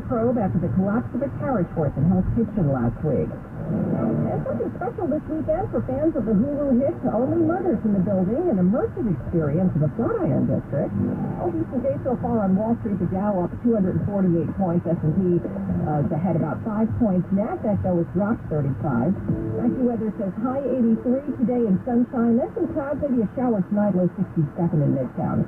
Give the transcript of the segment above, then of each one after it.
probe after the collapse of a carriage horse in Hell's Kitchen last week. And something special this weekend for fans of the Hulu hit Only Murders in the Building, an immersive experience in the Flatiron District. A decent day so far on Wall Street. The Dow up 248 points. S&P is ahead about 5 points. NASDAQ, though, has dropped 35. Nike weather says high 83 today in sunshine. Then some clouds, maybe a shower tonight, low 67 in Midtown.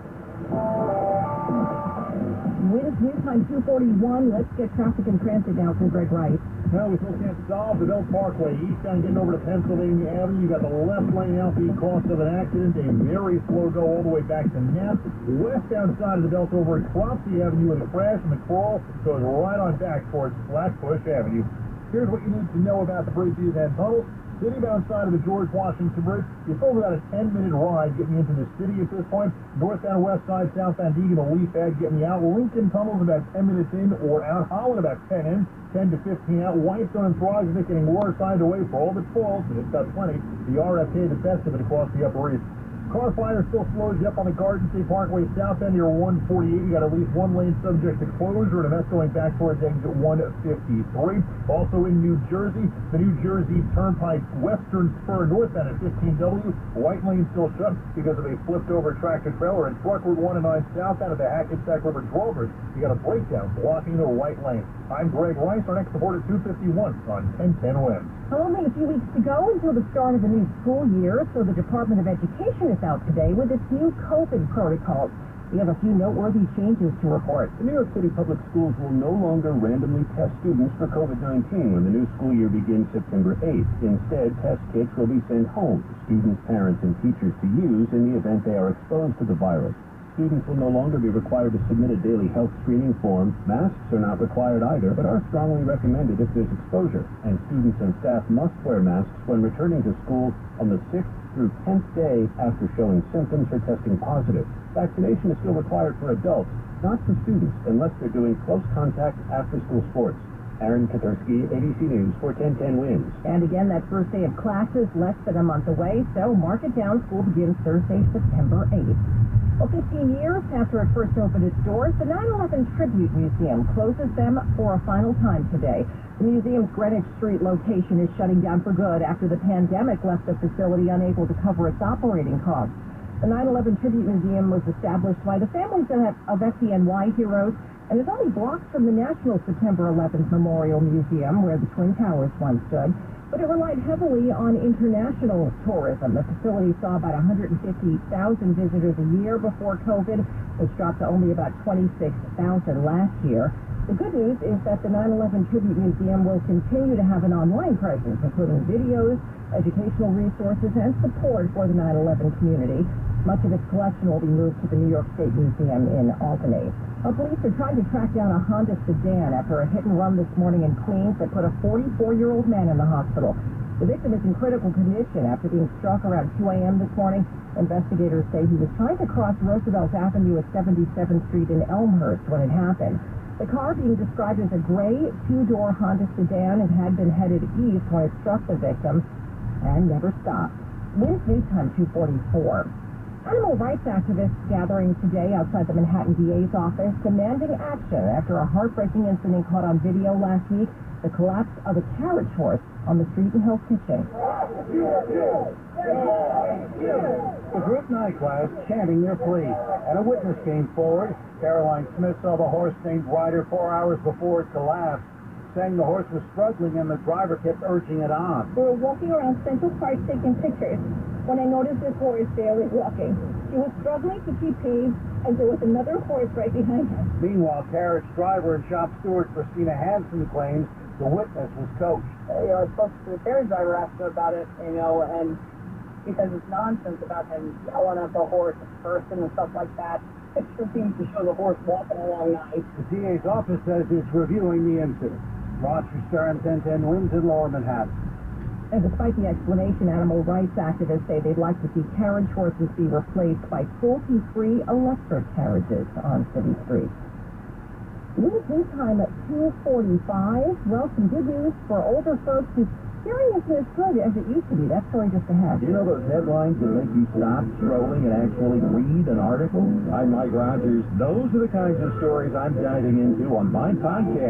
Winds new time 241. Let's get traffic and transit now from Greg Rice. Well, we still can't solve the Belt Parkway. Eastbound getting over to Pennsylvania Avenue. You got the left lane out the cause of an accident. A very slow go all the way back to Nap. Westbound side of the Belt over at Cropsey Avenue with a crash and the crawl goes right on back towards Flatbush Avenue. Here's what you need to know about the bridges and tunnels. Citybound side of the George Washington Bridge, it's over about a 10-minute ride getting into the city at this point. Northbound west side, southbound Eagan, the Leaf Ag getting you out. Lincoln Tunnel's about 10 minutes in or out. Holland about 10 in, 10 to 15 out. Whitestone and Throgsmith getting worse sides away for all of its faults, and it's got plenty. The RFK, the best of it across the Upper East. Car fire still slows you up on the Garden State Parkway south end near 148. You got at least one lane subject to closure, and that's going back towards exit 153. Also in New Jersey, the New Jersey Turnpike western spur northbound at 15W. White lane still shut because of a flipped over tractor trailer. And truck route 1 and 9 southbound at the Hackensack River Drovers. You got a breakdown blocking the white lane. I'm Greg Rice. Our next report at 2:51 on 1010 Wins. Only a few weeks to go until the start of the new school year, so the Department of Education is out today with its new COVID protocols. We have a few noteworthy changes to report. The New York City public schools will no longer randomly test students for COVID-19 when the new school year begins September 8th. Instead, test kits will be sent home to students, parents, and teachers to use in the event they are exposed to the virus. Students will no longer be required to submit a daily health screening form. Masks are not required either, but are strongly recommended if there's exposure. And students and staff must wear masks when returning to school on the 6th through 10th day after showing symptoms or testing positive. Vaccination is still required for adults, not for students, unless they're doing close contact after-school sports. Aaron Katursky, ABC News for 1010 Wins. And again, that first day of classes less than a month away, so mark it down. School begins Thursday, September 8th. Well, 15 years after it first opened its doors, the 9/11 Tribute Museum closes them for a final time today. The museum's Greenwich Street location is shutting down for good after the pandemic left the facility unable to cover its operating costs. The 9/11 Tribute Museum was established by the families of FDNY heroes and is only blocks from the National September 11th Memorial Museum, where the Twin Towers once stood. But it relied heavily on international tourism. The facility saw about 150,000 visitors a year before COVID, which dropped to only about 26,000 last year. The good news is that the 9/11 Tribute Museum will continue to have an online presence, including videos, educational resources, and support for the 9/11 community. Much of its collection will be moved to the New York State Museum in Albany. Police are trying to track down a Honda sedan after a hit and run this morning in Queens that put a 44-year-old man in the hospital. The victim is in critical condition after being struck around 2 a.m. this morning. Investigators say he was trying to cross Roosevelt Avenue at 77th Street in Elmhurst when it happened. The car, being described as a gray two-door Honda sedan, it had been headed east when it struck the victim and never stopped. Wins News Time 2:44. Animal rights activists gathering today outside the Manhattan DA's office demanding action after a heartbreaking incident caught on video last week, the collapse of a carriage horse on the street in Hell's Kitchen. The group night class chanting their plea, and a witness came forward. Caroline Smith saw the horse named Ryder 4 hours before it collapsed, saying the horse was struggling and the driver kept urging it on. We were walking around Central Park taking pictures when I noticed this horse barely walking. She was struggling to keep pace, and there was another horse right behind her. Meanwhile, carriage driver and shop steward Christina Hansen claims the witness was coached. I spoke to the carriage driver after about it, and he says it's nonsense about him yelling at the horse at first and stuff like that. It sure seems to show the horse walking along nice. The DA's office says it's reviewing the incident. Roger Stern, 1010 Wins in Lower Manhattan. And despite the explanation, animal rights activists say they'd like to see carriage horses be replaced by cruelty-free electric carriages on city streets. News time at 2:45. Well, some good news for older folks whose hearing isn't as good as it used to be. That story just ahead. You know those headlines that make you stop scrolling and actually read an article? I'm Mike Rogers. Those are the kinds of stories I'm diving into on my podcast.